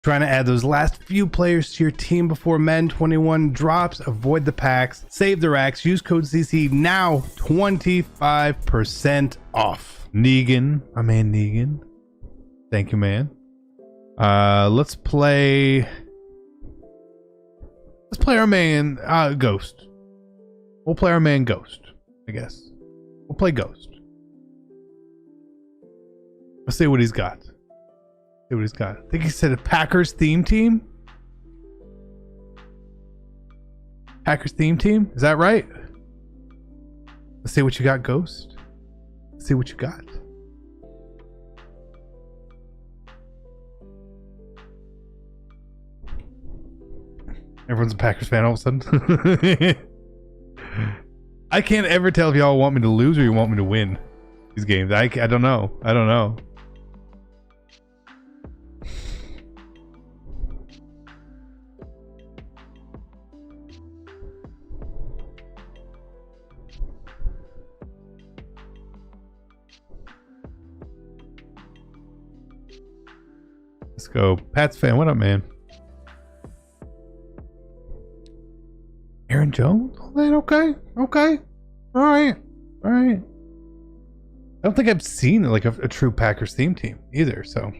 Trying to add those last few players to your team before Madden 21 drops. Avoid the packs. Save the racks. Use code CC now. 25% off. Negan. My man Negan. Thank you, man. Let's play our man Ghost. We'll play our man Ghost, I guess. We'll play Ghost. Let's see what he's got. See what he's got. I think he said a Packers theme team. Packers theme team? Is that right? Let's see what you got, Ghost. Let's see what you got. Everyone's a Packers fan all of a sudden. I can't ever tell if y'all want me to lose or you want me to win these games. I don't know. I don't know. Let's go. Pats fan, what up, man? Aaron Jones? Oh, man, okay. Okay. All right. All right. I don't think I've seen like a true Packers theme team either, so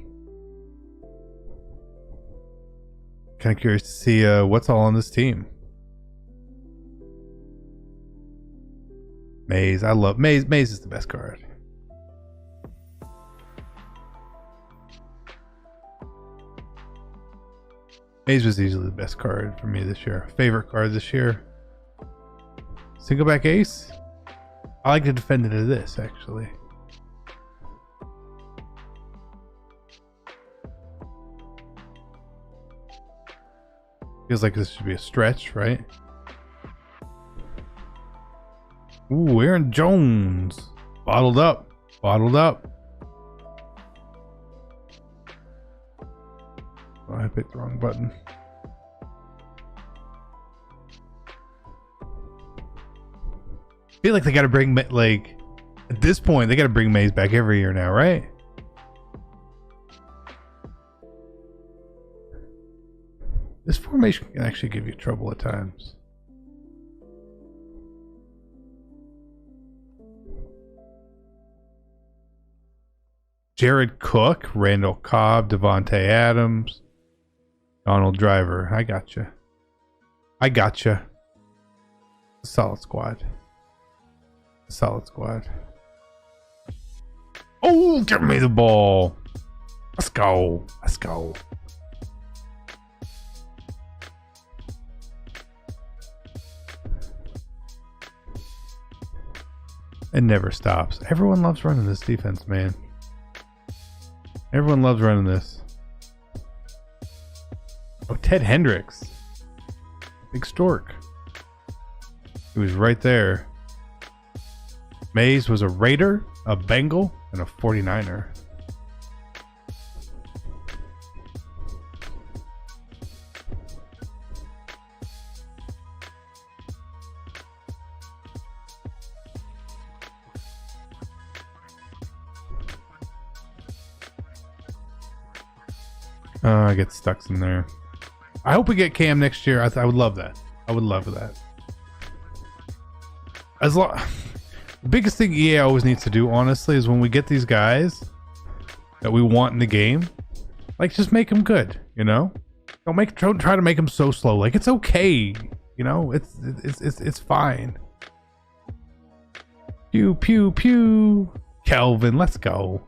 kind of curious to see what's all on this team. Maze. I love Maze. Maze is the best card. Maze was easily the best card for me this year. Favorite card this year. Single back ace. I like to defend into this actually. Feels like this should be a stretch, right? Ooh, Aaron Jones. Bottled up. Bottled up. Oh, I picked the wrong button. I feel like they got to bring, like, at this point, they got to bring Maze back every year now, right? This formation can actually give you trouble at times. Jared Cook, Randall Cobb, Devontae Adams, Donald Driver. I gotcha. I gotcha. Solid squad. Solid squad. Oh, give me the ball. Let's go. Let's go. It never stops. Everyone loves running this defense, man. Everyone loves running this. Oh, Ted Hendricks. Big Stork. He was right there. Maze was a Raider, a Bengal, and a 49er. I get stuck in there. I hope we get Cam next year. I would love that. I would love that. The biggest thing EA always needs to do, honestly, is when we get these guys that we want in the game, like just make them good. You know, don't try to make them so slow. Like it's okay. You know, it's fine. Pew pew pew. Kelvin, let's go.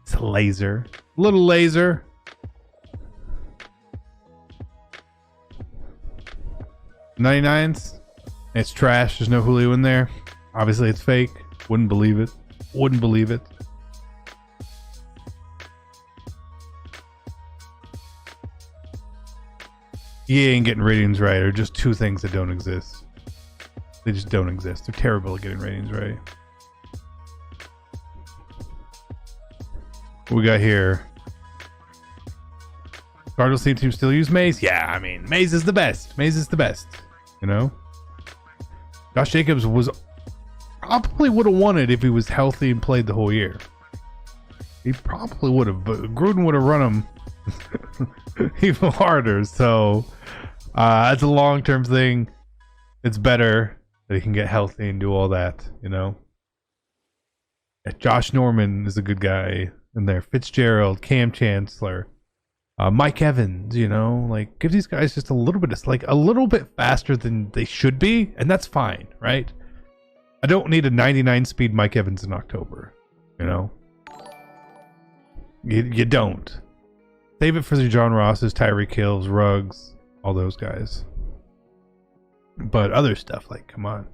It's a laser, little laser. $99s. It's trash. There's no Julio in there. Obviously, it's fake. Wouldn't believe it. Wouldn't believe it. EA ain't getting ratings right. Or just two things that don't exist. They just don't exist. They're terrible at getting ratings right. What we got here? Cardinals team still use Maze? Yeah, I mean, Maze is the best. Maze is the best. You know? Josh Jacobs was probably would have won it if he was healthy and played the whole year. He probably would have, but Gruden would have run him even harder. So it's a long-term thing. It's better that he can get healthy and do all that, you know. Josh Norman is a good guy in there. Fitzgerald, Cam Chancellor, Mike Evans, you know, like give these guys just a little bit of, like a little bit faster than they should be, and that's fine, right? I don't need a 99 speed Mike Evans in October, you know. You don't. Save it for the John Rosses, Tyreek Hills, Ruggs, all those guys. But other stuff, like, come on.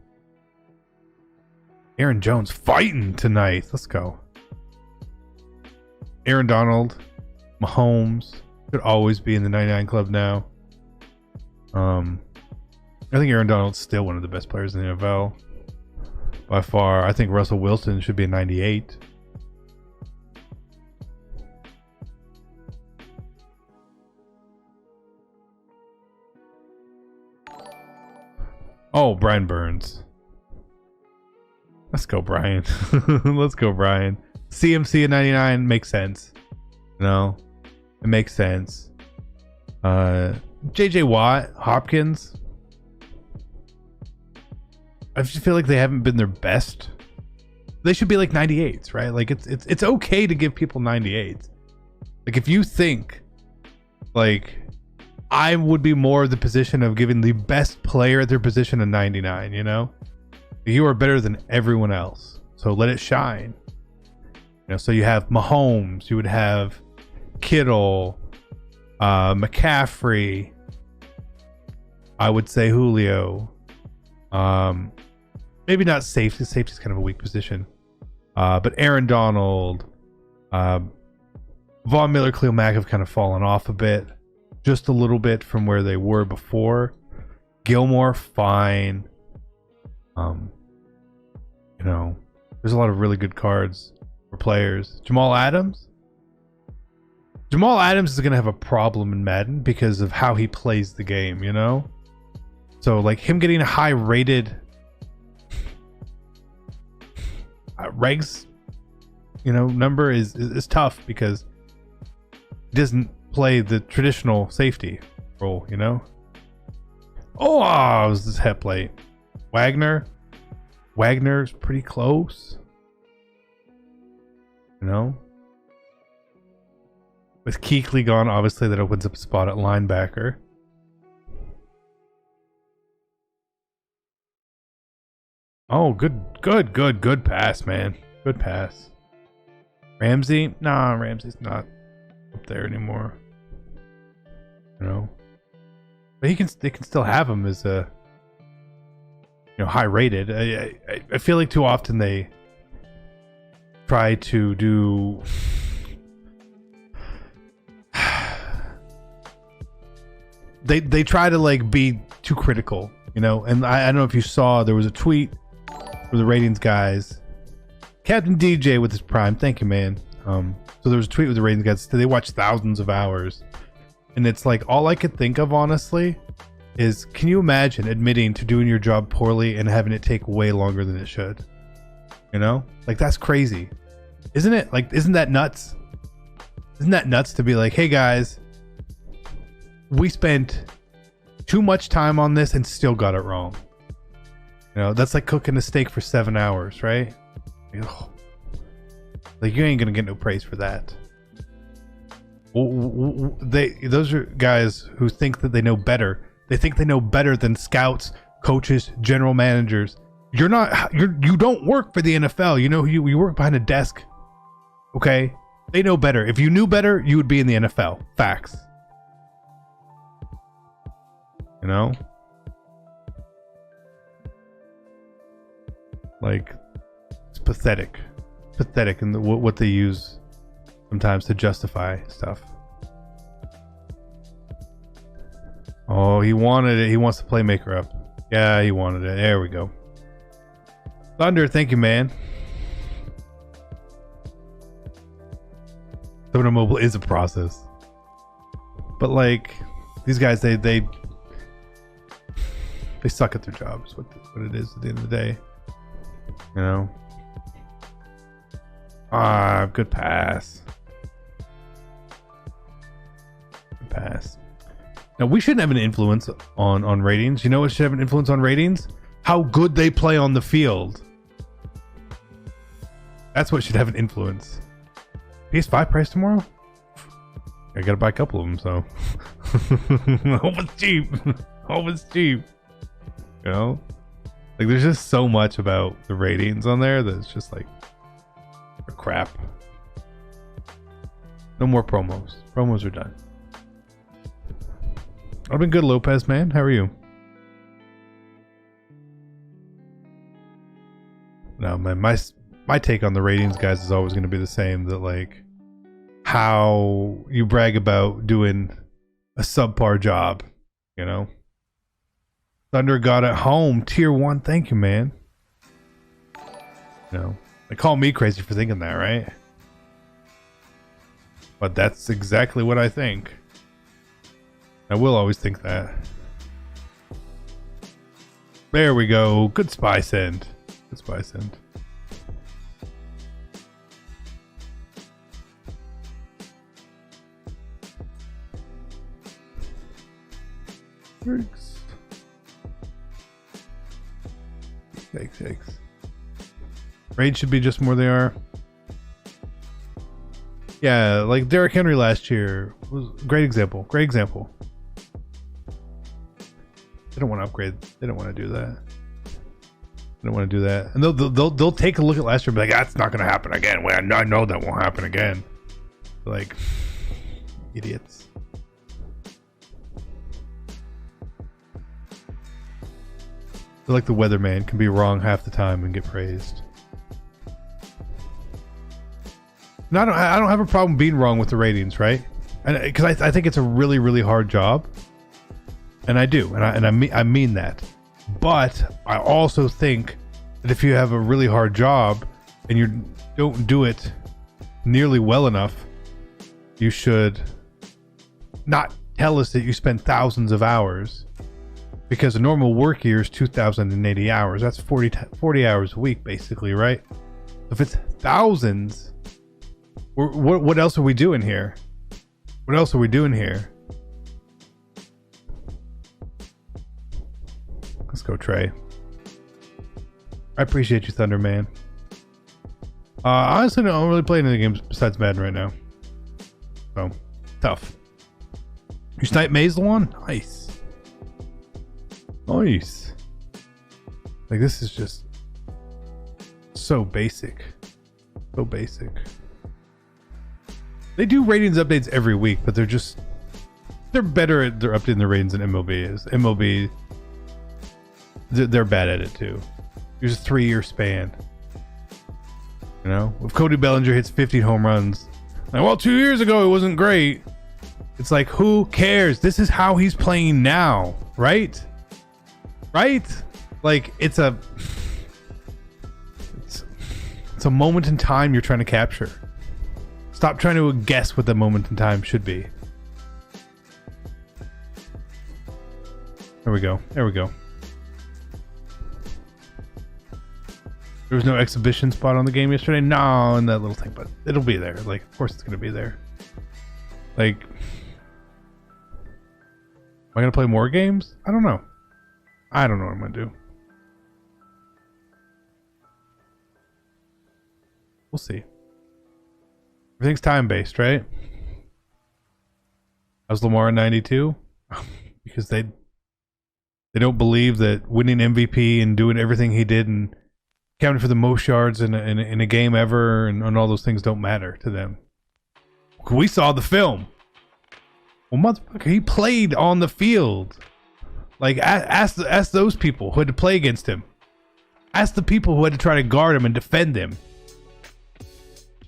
Aaron Jones fighting tonight. Let's go. Aaron Donald, Mahomes should always be in the 99 club now. I think Aaron Donald's still one of the best players in the NFL by far. I think Russell Wilson should be a 98. Oh, Brian Burns. Let's go, Brian. Let's go, Brian. CMC at 99 makes sense. You know, it makes sense. JJ Watt, Hopkins. I just feel like they haven't been their best. They should be like 98s, right? Like it's okay to give people 98s. Like if you think, like, I would be more the position of giving the best player at their position a 99, you know? You are better than everyone else, so let it shine. You know, so you have Mahomes, you would have Kittle, McCaffrey, I would say Julio. Maybe not safety. Safety is kind of a weak position. But Aaron Donald, Von Miller, Khalil Mack have kind of fallen off a bit. Just a little bit from where they were before. Gilmore, fine. You know, there's a lot of really good cards for players. Jamal Adams is going to have a problem in Madden because of how he plays the game, you know? So, like, him getting a high rated regs, you know, number is tough because he doesn't play the traditional safety role, you know? Oh, it was this head plate. Wagner's pretty close, you know? With Kuechly gone, obviously that opens up a spot at linebacker. Oh, good pass, man. Good pass. Ramsey? Nah, Ramsey's not up there anymore. You know? But they can still have him as a, you know, high rated. I feel like too often they try to do they try to like be too critical, you know. And I don't know if you saw, there was a tweet for the ratings guys, Captain DJ with his prime, thank you, man. So there was a tweet with the ratings guys. They watch thousands of hours, and it's like all I could think of honestly is, can you imagine admitting to doing your job poorly and having it take way longer than it should? You know, like that's crazy, isn't it? Like, isn't that nuts? Isn't that nuts to be like, hey guys, we spent too much time on this and still got it wrong. You know, that's like cooking a steak for 7 hours, right? Ugh. Like, you ain't gonna get no praise for that. Those are guys who think that they know better. They think they know better than scouts, coaches, general managers. You don't work for the NFL. You know, you work behind a desk. Okay? They know better. If you knew better, you would be in the NFL. Facts. You know? Like, it's pathetic. Pathetic in what they use sometimes to justify stuff. Oh, he wanted it. He wants the playmaker up. Yeah, he wanted it. There we go. Thunder, thank you, man. Thunder Mobile is a process. But like, these guys, they suck at their jobs. What it is at the end of the day. You know? Ah, good pass. Pass. Now, we shouldn't have an influence on ratings. You know what should have an influence on ratings? How good they play on the field. That's what should have an influence. PS5 price tomorrow? I gotta buy a couple of them, so. Hope it's cheap. Hope it's cheap. You know? Like, there's just so much about the ratings on there that's just like crap. No more promos. Promos are done. I've been good, Lopez, man. How are you? No, man, my take on the ratings, guys, is always going to be the same. That, like, how you brag about doing a subpar job, you know? Thunder got it home, tier 1. Thank you, man. You know, they call me crazy for thinking that, right? But that's exactly what I think. I will always think that. There we go. Good spy send. Good spy send. Thanks. Raid should be just more they are. Yeah, like Derrick Henry last year was a great example. Great example. They don't want to upgrade. They don't want to do that. They don't want to do that. And they'll take a look at last year and be like, that's not going to happen again. Well, I know that won't happen again. Like, idiots. They're like the weatherman, can be wrong half the time and get praised. No, I don't have a problem being wrong with the ratings, right? And because I think it's a really, really hard job, and I do, and I mean that. But I also think that if you have a really hard job and you don't do it nearly well enough, you should not tell us that you spend thousands of hours, because a normal work year is 2,080 hours. That's 40 hours a week, basically, right? If it's thousands, what else are we doing here? What else are we doing here? Let's go, Trey. I appreciate you, Thunder Man. Honestly, I don't really play any games besides Madden right now. So, tough. You snipe Maze the one? Nice. Nice. Like, this is just so basic. So basic. They do ratings updates every week, but they're better at their updating the ratings than MLB is. MLB, they're bad at it too. There's a 3-year span. You know, if Cody Bellinger hits 50 home runs, like, well, 2 years ago it wasn't great. It's like, who cares? This is how he's playing now, right? Right? Like, it's a moment in time you're trying to capture. Stop trying to guess what the moment in time should be. There we go. There we go. There was no exhibition spot on the game yesterday. No, in that little thing, but it'll be there. Like, of course it's going to be there. Like, am I going to play more games? I don't know. I don't know what I'm going to do. We'll see. Everything's time-based, right? How's Lamar in 92? Because they don't believe that winning MVP and doing everything he did and counting for the most yards in a game ever and all those things don't matter to them. We saw the film. Well, motherfucker, he played on the field. Like, ask those people who had to play against him. Ask the people who had to try to guard him and defend him.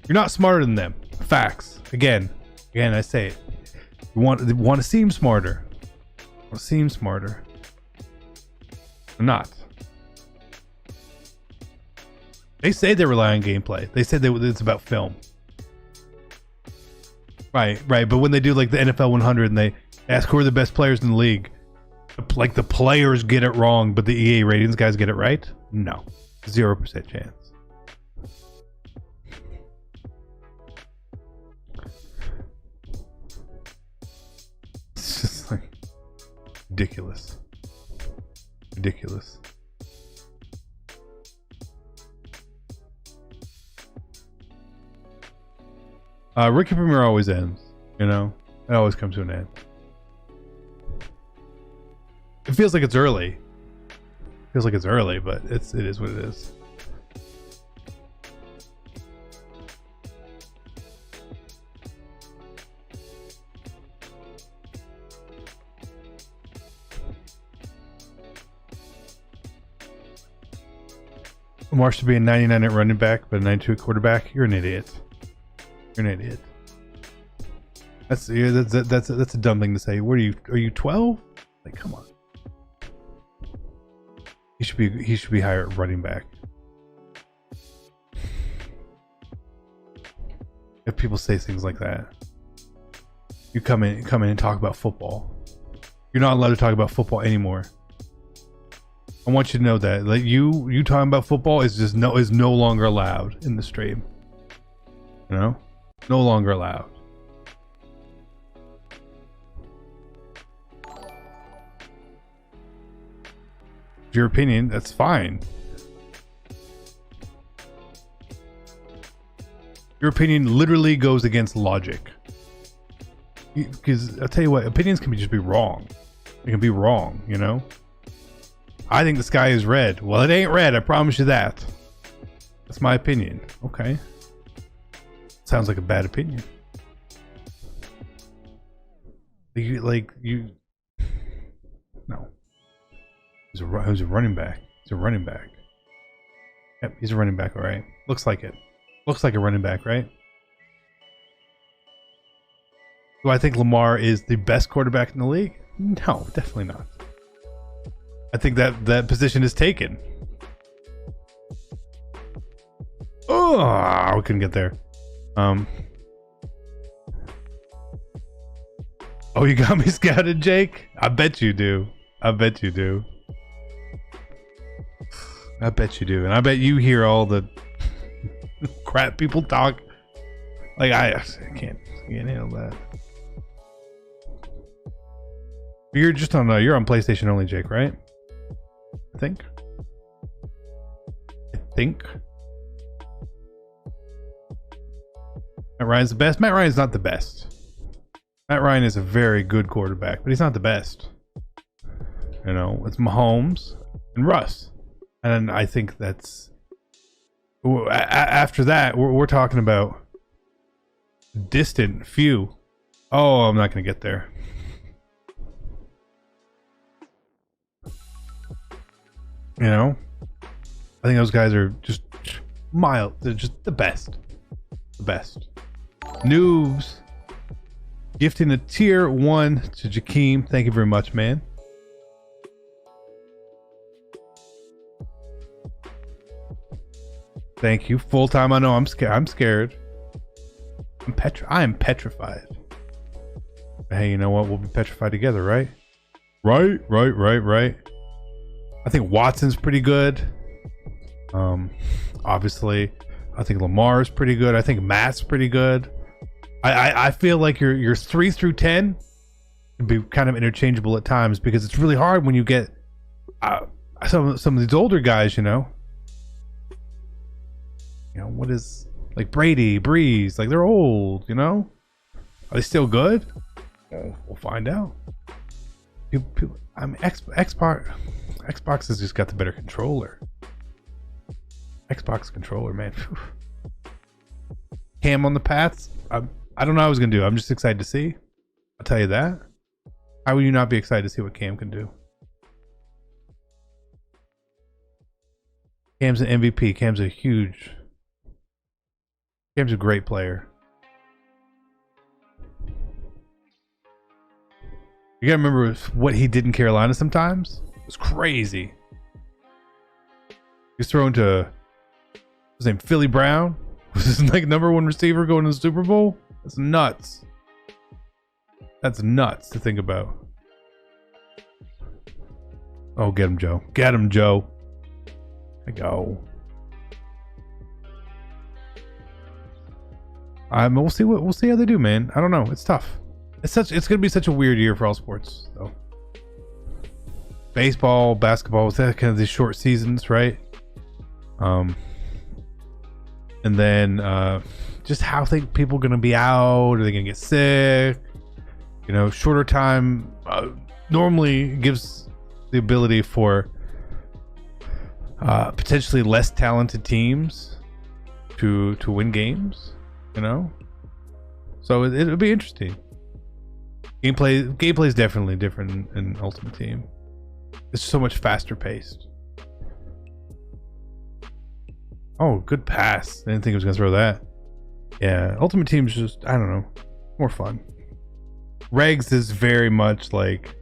You're not smarter than them. Facts. Again, I say it. You want to seem smarter. Want to seem smarter. They're not. They say they rely on gameplay. They said it's about film. Right. But when they do like the NFL 100 and they ask who are the best players in the league, like the players get it wrong, but the EA ratings guys get it right? No. 0% chance. Ridiculous. Ridiculous. Rookie Premier always ends, you know? It always comes to an end. It feels like it's early. Feels like it's early, but it is what it is. Lamar should be a 99 at running back, but a 92 at quarterback. You're an idiot. You're an idiot. That's a dumb thing to say. What are you 12? Like, come on. He should be higher at running back. If people say things like that, you come in and talk about football. You're not allowed to talk about football anymore. I want you to know that, like, you talking about football is no longer allowed in the stream. You know, no longer allowed. Your opinion, that's fine. Your opinion literally goes against logic. Because I'll tell you what, opinions can just be wrong. They can be wrong, you know? I think the sky is red. Well, it ain't red, I promise you that. That's my opinion. Okay. Sounds like a bad opinion. No. He's a running back. He's a running back. Yep, he's a running back, all right. Looks like it. Looks like a running back, right? Do I think Lamar is the best quarterback in the league? No, definitely not. I think that position is taken. Oh, we couldn't get there. Oh, you got me scouted, Jake? I bet you do. I bet you do. I bet you do. And I bet you hear all the crap people talk. Like, I can't handle that. You're just on you're on PlayStation only, Jake, right? I think. Matt Ryan's the best. Matt Ryan's not the best. Matt Ryan is a very good quarterback, but he's not the best. You know, it's Mahomes and Russ. And I think that's after that, we're talking about distant few. Oh, I'm not going to get there. You know, I think those guys are just mild. They're just the best. The best. Noobs gifting a tier 1 to Jakeem. Thank you very much, man. Thank you. Full time. I know. I'm scared. I am petrified. Hey, you know what? We'll be petrified together, right? Right. I think Watson's pretty good. Obviously, I think Lamar's pretty good. I think Matt's pretty good. I feel like your 3 through 10 can be kind of interchangeable at times because it's really hard when you get some of these older guys. You know, what is like Brady, Breeze? Like, they're old. You know, are they still good? We'll find out. I mean, Xbox has just got the better controller. Xbox controller, man. Cam on the Pats. I don't know what I was gonna do. I'm just excited to see. I'll tell you that. How would you not be excited to see what Cam can do? Cam's an MVP. Cam's a great player. You gotta remember what he did in Carolina sometimes. It was crazy. He's thrown to, what's his name, Philly Brown? Was his like #1 receiver going to the Super Bowl? That's nuts. That's nuts to think about. Oh, get him, Joe. Get him, Joe. There we go. We'll see how they do, man. I don't know. It's tough. It's gonna be such a weird year for all sports though. Baseball, basketball, with that kind of these short seasons, right? And then just how think people gonna be out? Are they gonna get sick? You know, shorter time normally gives the ability for potentially less talented teams to win games. You know, so it'll be interesting. Gameplay is definitely different in Ultimate Team. It's so much faster paced. Oh, good pass. I didn't think he was gonna throw that. Yeah, Ultimate Team's just, I don't know, more fun. Regs is very much like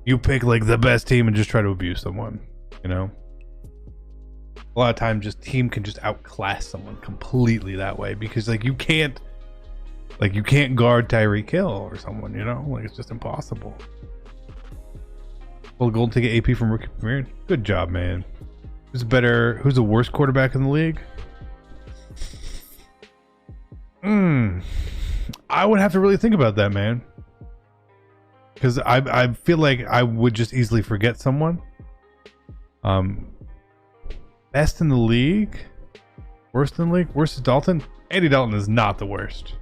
you pick like the best team and just try to abuse someone, you know? A lot of times just team can just outclass someone completely that way because like you can't guard Tyreek Hill or someone, you know? Like it's just impossible. Well, golden ticket AP from Rookie Premier. Good job, man. Who's the worst quarterback in the league? I would have to really think about that, man. Because I feel like I would just easily forget someone. Best in the league? Worst in the league? Worst is Dalton? Andy Dalton is not the worst.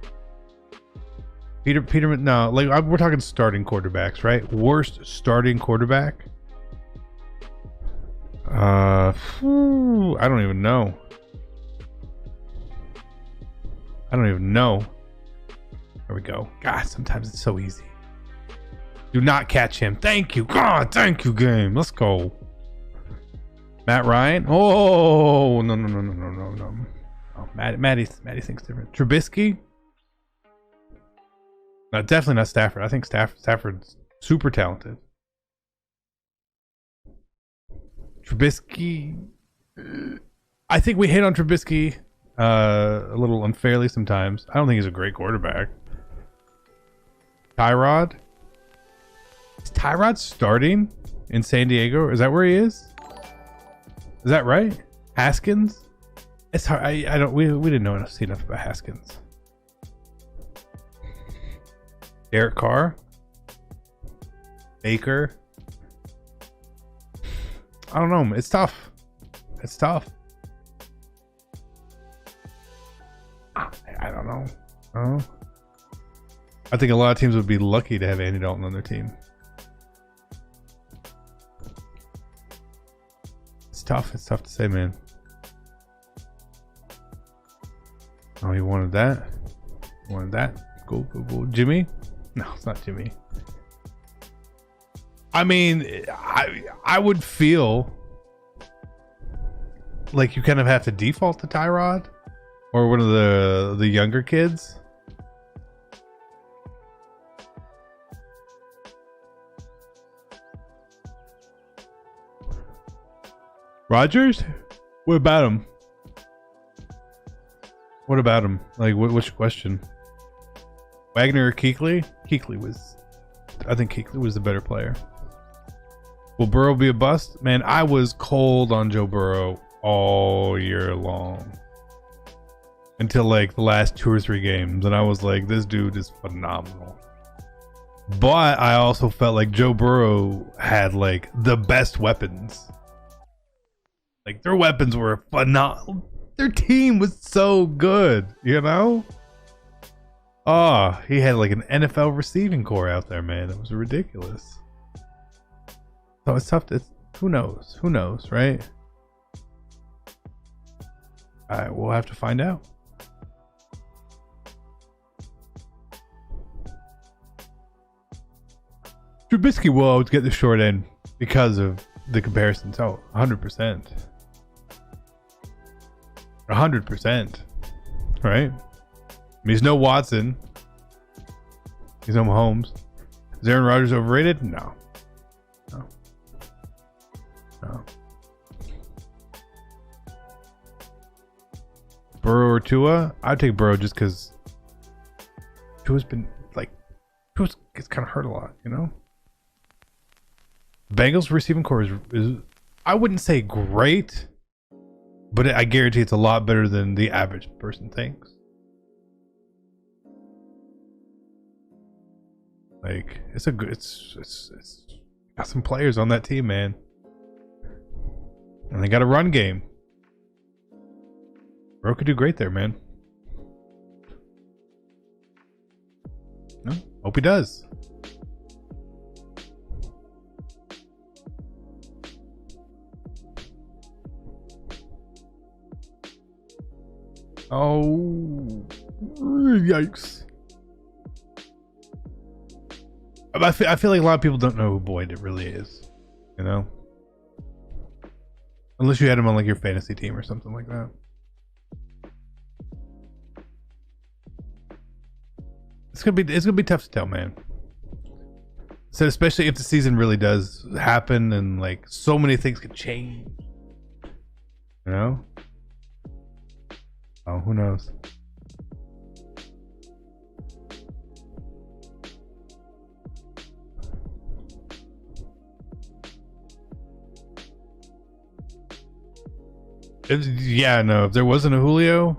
Peterman, no, like we're talking starting quarterbacks, right? Worst starting quarterback? I don't even know. There we go. God, sometimes it's so easy. Do not catch him. Thank you. God, thank you, game. Let's go. Matt Ryan. Oh, no. Oh, Maddie thinks different. Trubisky. No, definitely not Stafford. I think Stafford's super talented. Trubisky. I think we hit on Trubisky a little unfairly sometimes. I don't think he's a great quarterback. Tyrod. Is Tyrod starting in San Diego? Is that where he is? Is that right? Haskins? It's hard. I don't. We didn't see enough about Haskins. Derek Carr. Baker. I don't know. It's tough. I don't know. I think a lot of teams would be lucky to have Andy Dalton on their team. It's tough to say, man. Oh, he wanted that. Go. Jimmy? No, it's not Jimmy. I mean, I would feel like you kind of have to default to Tyrod or one of the younger kids. Rodgers? What about him? Like, what's your question? Wagner or Kuechly? I think Kuechly was the better player. Will Burrow be a bust? Man, I was cold on Joe Burrow all year long. Until like the last 2 or 3 games. And I was like, this dude is phenomenal. But I also felt like Joe Burrow had like the best weapons. Like their weapons were phenomenal. Their team was so good, you know? Oh, he had like an NFL receiving core out there, man. It was ridiculous. So it's tough to, who knows, right? All right, we'll have to find out. Trubisky will always get the short end because of the comparison. So 100%. 100%. Right? I mean, he's no Watson. He's no Mahomes. Is Aaron Rodgers overrated? No. Burrow or Tua? I'd take Burrow just because Tua's gets kind of hurt a lot, you know? Bengals receiving core is I wouldn't say great, but I guarantee it's a lot better than the average person thinks. Like, it's a good. It's got some players on that team, man, and they got a run game. Burrow could do great there, man. No, hope he does. Oh, yikes. I feel like a lot of people don't know who Boyd it really is, you know? Unless you had him on like your fantasy team or something like that. It's gonna be tough to tell, man. So especially if the season really does happen and like so many things could change. You know? Oh, who knows? Yeah, no, if there wasn't a Julio,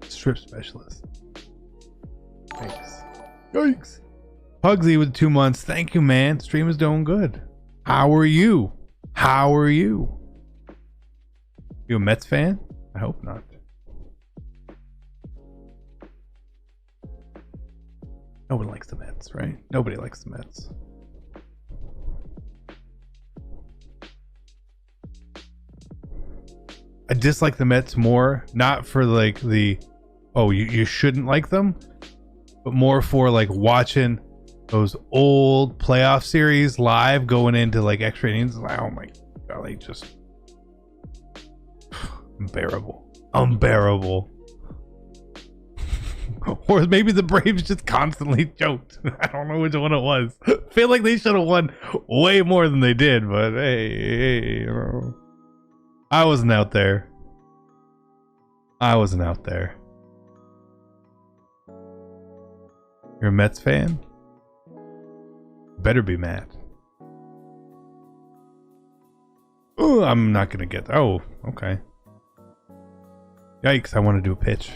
strip specialist. Yikes. Pugsy with 2 months. Thank you, man. Stream is doing good. How are you? How are you? You a Mets fan? I hope not. No one likes the Mets, right? Nobody likes the Mets. I dislike the Mets more, not for like the, oh, you shouldn't like them, but more for like watching those old playoff series live going into like extra innings. Like, oh my god, like just unbearable. Or maybe the Braves just constantly choked. I don't know which one it was. I feel like they should have won way more than they did, but hey, you know. I wasn't out there. You're a Mets fan? Better be mad. Oh, I'm not gonna get. Oh, okay. Yikes! I want to do a pitch.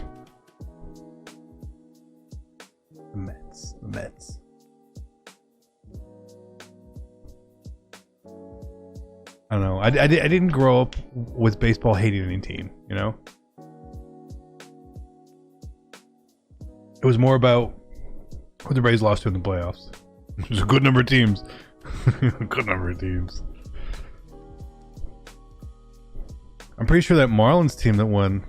The Mets. I don't know. I didn't grow up with baseball hating any team, you know? It was more about who the Braves lost to in the playoffs. There's a good number of teams. I'm pretty sure that Marlins team that won,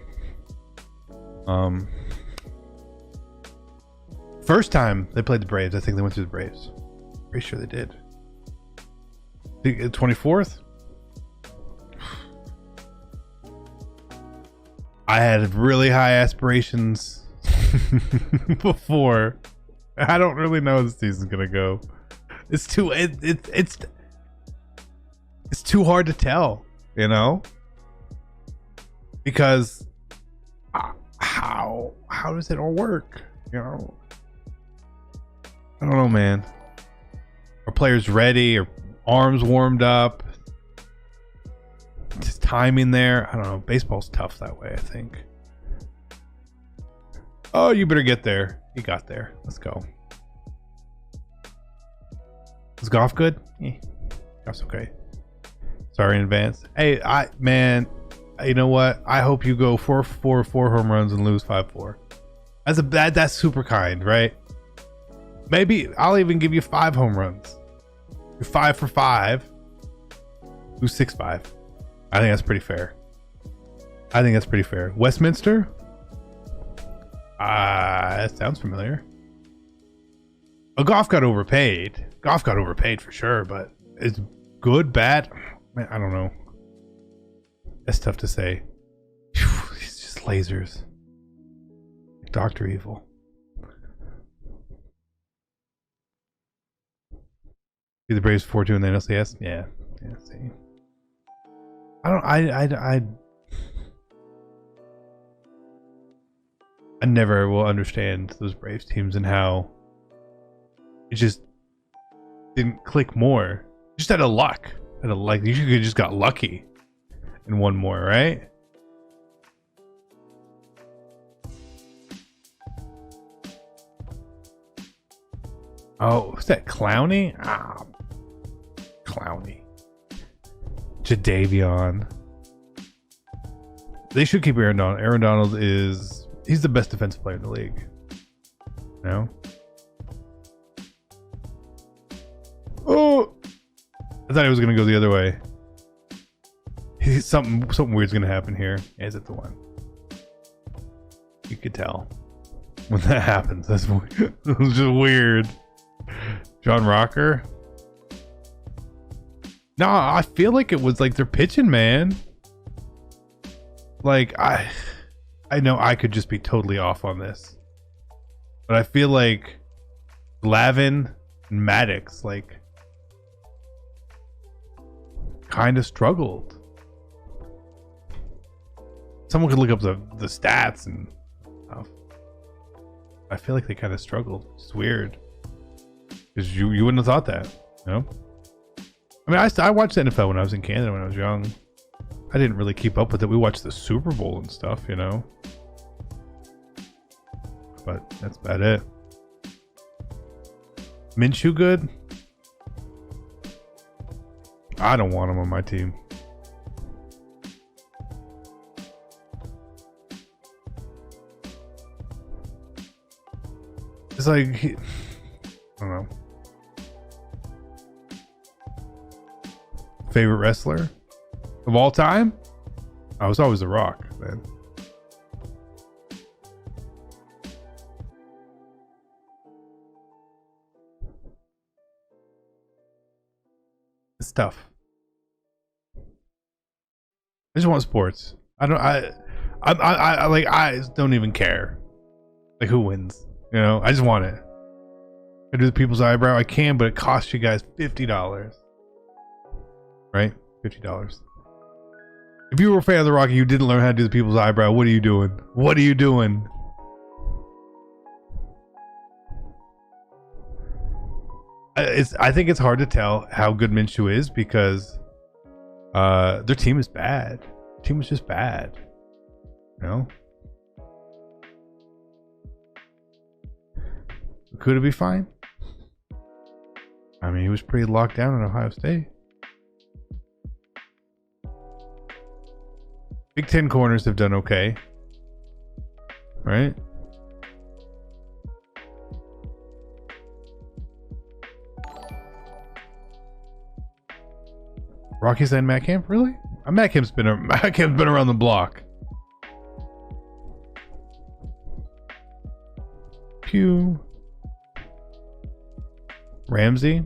first time they played the Braves, I think they went through the Braves. Pretty sure they did. 24th? I had really high aspirations before. I don't really know how this season's gonna go. It's too hard to tell, you know, because how does it all work? You know, I don't know, man. Are players ready? Are arms warmed up? Just timing there. I don't know. Baseball's tough that way, I think. Oh, you better get there. You got there. Let's go. Is golf good? Golf's okay. Sorry in advance. Hey, man, you know what? I hope you go 4 home runs and lose 5-4. That's super kind, right? Maybe I'll even give you 5 home runs. You're 5 for 5. Lose 6-5. I think that's pretty fair. Westminster? That sounds familiar. Golf got overpaid. Golf got overpaid for sure, but it's good, bad. Man, I don't know. That's tough to say. It's just lasers. Dr. Evil. See the Braves 4-2 in the NLCS? Yeah. See. I never will understand those Braves teams and how it just didn't click more. Just out of luck. You could have just got lucky and won more, right? Oh, who's that? Clowney? Ah, Clowney. Jadavion. They should keep Aaron Donald. Aaron Donald he's the best defensive player in the league. No? Oh! I thought it was going to go the other way. Something weird's going to happen here. Is it the one? You could tell when that happens. That's weird. It was just weird. John Rocker? No, I feel like it was like they're pitching, man. Like, I know I could just be totally off on this. But I feel like Lavin and Maddox, like, kind of struggled. Someone could look up the stats and stuff. I feel like they kind of struggled. It's weird. Because you wouldn't have thought that, you know? I mean, I watched the NFL when I was in Canada when I was young. I didn't really keep up with it. We watched the Super Bowl and stuff, you know? But that's about it. Minshew good? I don't want him on my team. It's like, I don't know. Favorite wrestler of all time? I was always The Rock, man. It's tough. I just want sports. I don't even care like who wins. You know, I just want it. I do the people's eyebrow. I can, but it costs you guys $50. Right? $50. If you were a fan of The Rock and you didn't learn how to do the people's eyebrow, what are you doing? What are you doing? I think it's hard to tell how good Minshew is because their team is bad. Their team was just bad. You know? Could it be fine? I mean, he was pretty locked down in Ohio State. Big Ten corners have done okay. Right? Rocky's and Matt Camp? Really? Matt Camp's been around the block. Pew. Ramsey,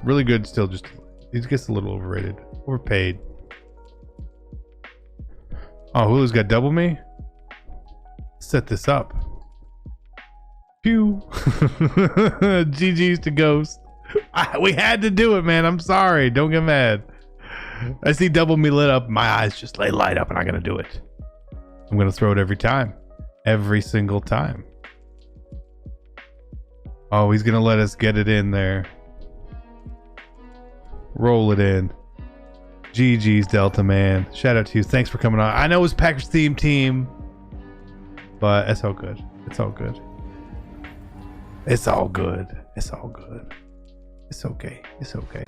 really good still, just he gets a little overrated, overpaid. Oh, Hulu's got double me. Set this up. Pew. GG's to Ghost. We had to do it, man. I'm sorry. Don't get mad. I see double me lit up. My eyes just light up and I'm going to do it. I'm going to throw it every time. Every single time. Oh, he's going to let us get it in there. Roll it in. GG's, Delta Man. Shout out to you. Thanks for coming on. I know it's Packers theme team, but it's all good. It's all good. It's all good. It's all good. It's okay. It's okay.